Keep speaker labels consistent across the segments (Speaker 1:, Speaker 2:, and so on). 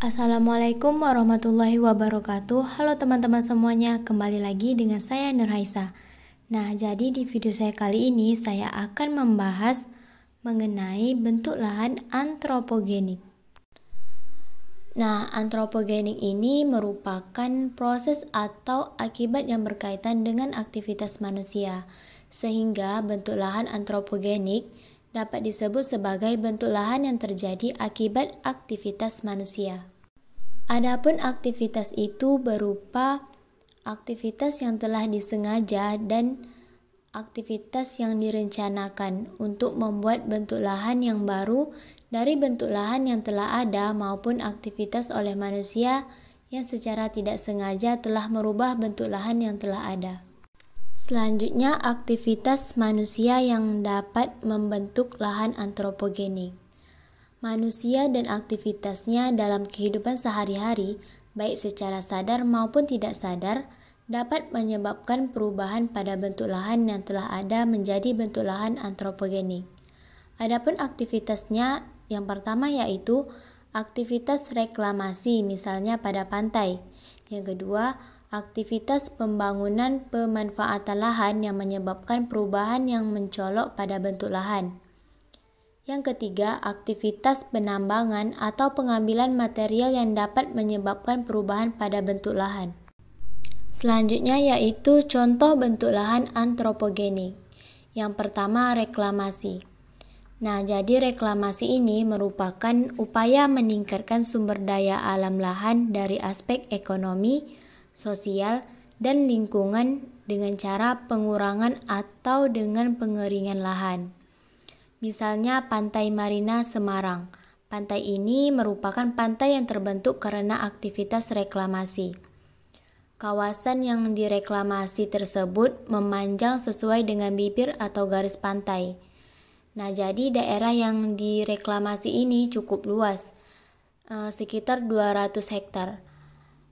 Speaker 1: Assalamualaikum warahmatullahi wabarakatuh. Halo teman-teman semuanya, kembali lagi dengan saya Nurhaisa. Nah, jadi di video saya kali ini saya akan membahas mengenai bentuk lahan antropogenik. Nah, antropogenik ini merupakan proses atau akibat yang berkaitan dengan aktivitas manusia, sehingga bentuk lahan antropogenik dapat disebut sebagai bentuk lahan yang terjadi akibat aktivitas manusia. Adapun aktivitas itu berupa aktivitas yang telah disengaja dan aktivitas yang direncanakan untuk membuat bentuk lahan yang baru dari bentuk lahan yang telah ada maupun aktivitas oleh manusia yang secara tidak sengaja telah merubah bentuk lahan yang telah ada. Selanjutnya, aktivitas manusia yang dapat membentuk lahan antropogenik. Manusia dan aktivitasnya dalam kehidupan sehari-hari, baik secara sadar maupun tidak sadar, dapat menyebabkan perubahan pada bentuk lahan yang telah ada menjadi bentuk lahan antropogenik. Adapun aktivitasnya yang pertama yaitu aktivitas reklamasi, misalnya pada pantai. Yang kedua, aktivitas pembangunan pemanfaatan lahan yang menyebabkan perubahan yang mencolok pada bentuk lahan. Yang ketiga, aktivitas penambangan atau pengambilan material yang dapat menyebabkan perubahan pada bentuk lahan. Selanjutnya yaitu contoh bentuk lahan antropogenik. Yang pertama, reklamasi. Nah, jadi reklamasi ini merupakan upaya meningkatkan sumber daya alam lahan dari aspek ekonomi, sosial, dan lingkungan dengan cara pengurangan atau dengan pengeringan lahan. Misalnya Pantai Marina Semarang. Pantai ini merupakan pantai yang terbentuk karena aktivitas reklamasi. Kawasan yang direklamasi tersebut memanjang sesuai dengan bibir atau garis pantai. Nah, jadi daerah yang direklamasi ini cukup luas, sekitar 200 hektar.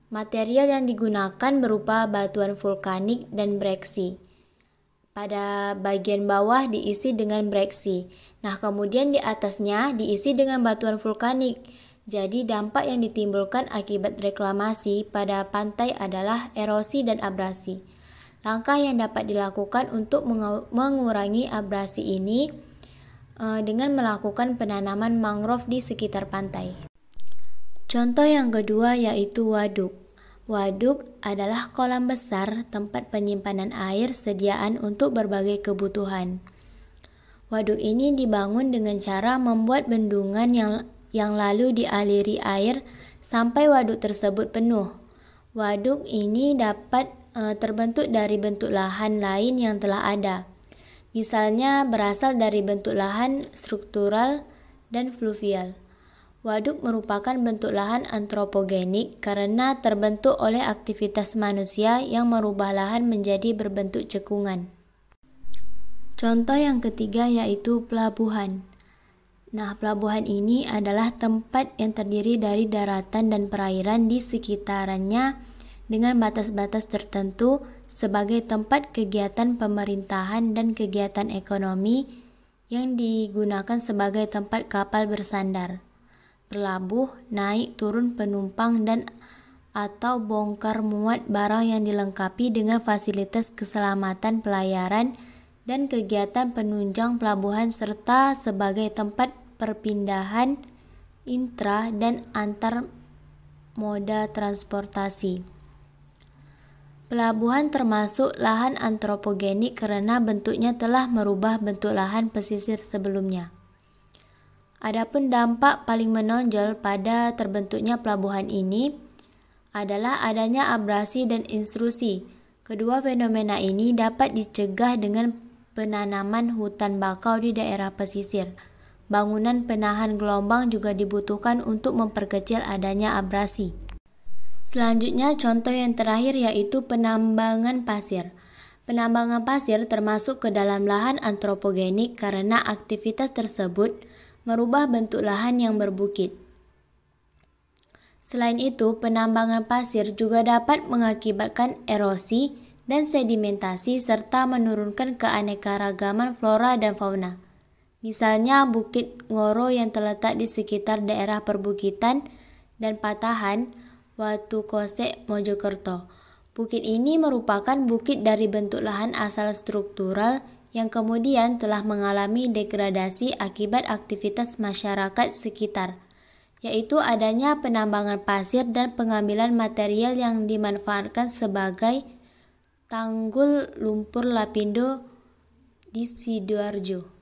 Speaker 1: Material yang digunakan berupa batuan vulkanik dan breksi. Pada bagian bawah diisi dengan breksi. Nah, kemudian di atasnya diisi dengan batuan vulkanik. Jadi dampak yang ditimbulkan akibat reklamasi pada pantai adalah erosi dan abrasi. Langkah yang dapat dilakukan untuk mengurangi abrasi ini dengan melakukan penanaman mangrove di sekitar pantai. Contoh yang kedua yaitu waduk. Waduk adalah kolam besar tempat penyimpanan air sediaan untuk berbagai kebutuhan. Waduk ini dibangun dengan cara membuat bendungan yang lalu dialiri air sampai waduk tersebut penuh. Waduk ini dapat terbentuk dari bentuk lahan lain yang telah ada. Misalnya berasal dari bentuk lahan struktural dan fluvial. Waduk merupakan bentuk lahan antropogenik karena terbentuk oleh aktivitas manusia yang merubah lahan menjadi berbentuk cekungan. Contoh yang ketiga yaitu pelabuhan. Nah, pelabuhan ini adalah tempat yang terdiri dari daratan dan perairan di sekitarannya dengan batas-batas tertentu sebagai tempat kegiatan pemerintahan dan kegiatan ekonomi yang digunakan sebagai tempat kapal bersandar, berlabuh, naik turun penumpang dan atau bongkar muat barang yang dilengkapi dengan fasilitas keselamatan pelayaran dan kegiatan penunjang pelabuhan serta sebagai tempat perpindahan intra dan antar moda transportasi. Pelabuhan termasuk lahan antropogenik karena bentuknya telah merubah bentuk lahan pesisir sebelumnya. Adapun dampak paling menonjol pada terbentuknya pelabuhan ini adalah adanya abrasi dan intrusi. Kedua fenomena ini dapat dicegah dengan penanaman hutan bakau di daerah pesisir. Bangunan penahan gelombang juga dibutuhkan untuk memperkecil adanya abrasi. Selanjutnya, contoh yang terakhir yaitu penambangan pasir. Penambangan pasir termasuk ke dalam lahan antropogenik karena aktivitas tersebut merubah bentuk lahan yang berbukit. Selain itu, penambangan pasir juga dapat mengakibatkan erosi dan sedimentasi serta menurunkan keanekaragaman flora dan fauna. Misalnya Bukit Ngoro yang terletak di sekitar daerah perbukitan dan Patahan, Watu Kosek, Mojokerto. Bukit ini merupakan bukit dari bentuk lahan asal struktural yang kemudian telah mengalami degradasi akibat aktivitas masyarakat sekitar, yaitu adanya penambangan pasir dan pengambilan material yang dimanfaatkan sebagai tanggul lumpur lapindo di Sidoarjo.